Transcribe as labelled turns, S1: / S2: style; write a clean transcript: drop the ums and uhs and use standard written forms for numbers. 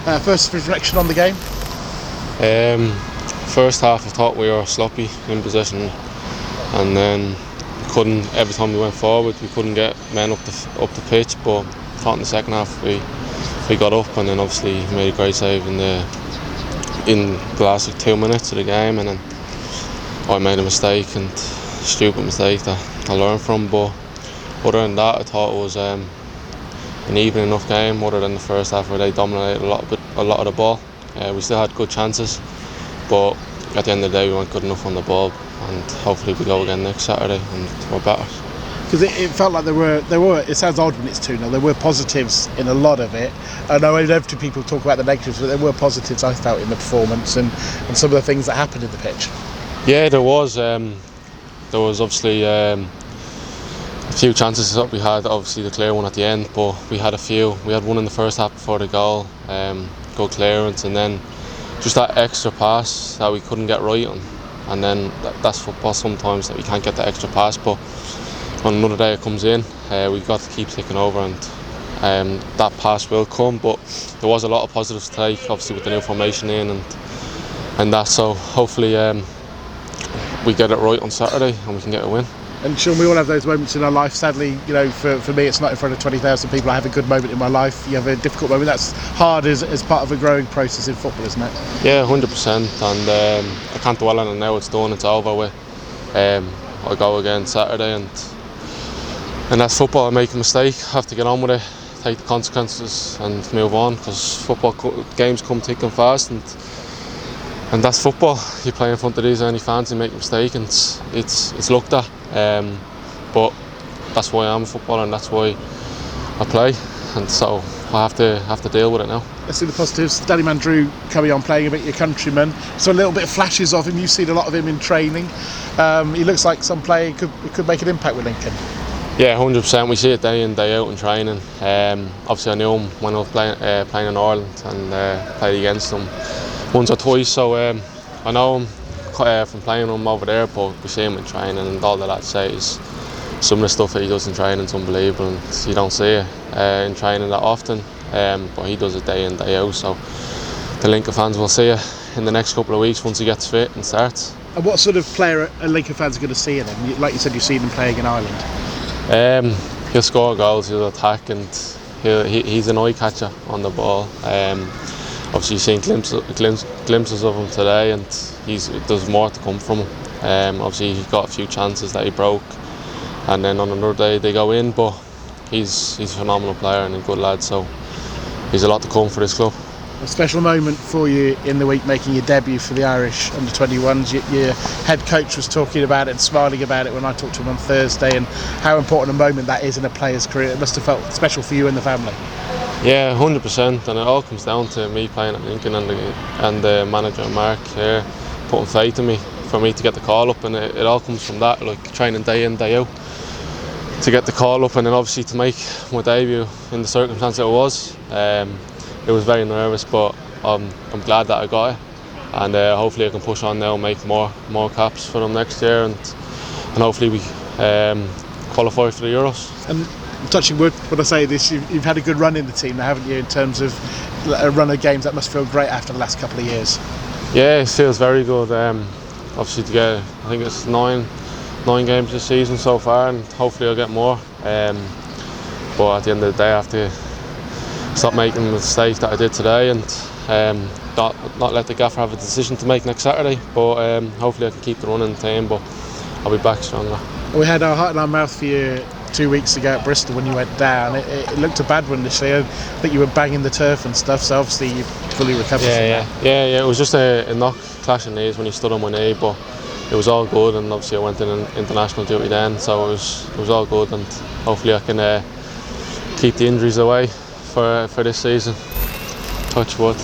S1: First reflection on the game?
S2: First half I thought we were sloppy in possession, and then every time we went forward we couldn't get men up the pitch, but I thought in the second half we got up, and then obviously made a great save in the last 2 minutes of the game, and then I made a mistake, and stupid mistake that I learned from. But other than that, I thought it was an even enough game, other than the first half where they dominated a lot of the ball. We still had good chances, but at the end of the day we weren't good enough on the ball, and hopefully we go again next Saturday and we're better.
S1: Because it felt like there were, it sounds odd when it's 2-0, there were positives in a lot of it. I know inevitably people talk about the negatives, but there were positives I felt in the performance and some of the things that happened in the pitch.
S2: Yeah, there was obviously a few chances that we had, obviously the clear one at the end, but we had a few. We had one in the first half before the goal, good clearance, and then just that extra pass that we couldn't get right on. And then that's football sometimes, that we can't get the extra pass, but on another day it comes in. We've got to keep taking over, and that pass will come. But there was a lot of positives to take, obviously with the new formation in and that, so hopefully we get it right on Saturday and we can get a win.
S1: And Sean, we all have those moments in our life. Sadly, you know, for me, it's not in front of 20,000 people. I have a good moment in my life. You have a difficult moment. That's hard as part of a growing process in football, isn't it?
S2: Yeah, 100%. And I can't dwell on it now. It's done. It's over with. I'll go again Saturday, and that's football. I make a mistake, have to get on with it, take the consequences, and move on. Because football games come thick and fast, and that's football. You play in front of these many fans and make a mistake, and it's looked at. But that's why I'm a footballer, and that's why I play, and so I have to deal with it now.
S1: Let's see the positives. Danny Mandrew coming on, playing a bit your countryman. So a little bit of flashes of him. You've seen a lot of him in training. He looks like some player could make an impact with Lincoln.
S2: Yeah, 100%. We see it day in, day out in training. Obviously I knew him when I was playing in Ireland, and played against him once or twice, so I know him from playing him over there, but we see him in training, and all that I'd say is some of the stuff that he does in training is unbelievable, and you don't see it in training that often, but he does it day in, day out, so the Lincoln fans will see it in the next couple of weeks once he gets fit and starts.
S1: And what sort of player are Lincoln fans going to see in him? Like you said, you've seen him playing in Ireland.
S2: He'll score goals, he'll attack, and he's an eye catcher on the ball. Obviously you've seen glimpses of him today, and there's more to come from him. Obviously he got a few chances that he broke, and then on another day they go in, but he's a phenomenal player and a good lad, so he's a lot to come for this club.
S1: A special moment for you in the week, making your debut for the Irish under-21s. Your head coach was talking about it and smiling about it when I talked to him on Thursday, and how important a moment that is in a player's career. It must have felt special for you and the family. Yeah,
S2: 100%, and it all comes down to me playing at Lincoln and the manager Mark here putting faith in me for me to get the call up, and it all comes from that, like training day in, day out to get the call up, and then obviously to make my debut in the circumstance that it was. It was very nervous, but I'm glad that I got it, and hopefully I can push on now and make more caps for them next year, and hopefully we qualify for the Euros.
S1: And touching wood, when I say this, you've had a good run in the team now, haven't you, in terms of a run of games? That must feel great after the last couple of years.
S2: Yeah, it feels very good. Obviously to get, I think it's nine games this season so far, and hopefully I'll get more. But at the end of the day I have to stop making the mistake that I did today, and not let the gaffer have a decision to make next Saturday. But hopefully I can keep the run in the team, but I'll be back stronger.
S1: We had our heart in our mouth for you 2 weeks ago at Bristol when you went down. It looked a bad one initially. I think you were banging the turf and stuff, so obviously you fully recovered from that. Yeah, it was just a knock, clashing knees when you stood on my knee, but it was all good, and obviously I went in international duty then, so it was all good, and hopefully I can keep the injuries away for this season. Touch wood.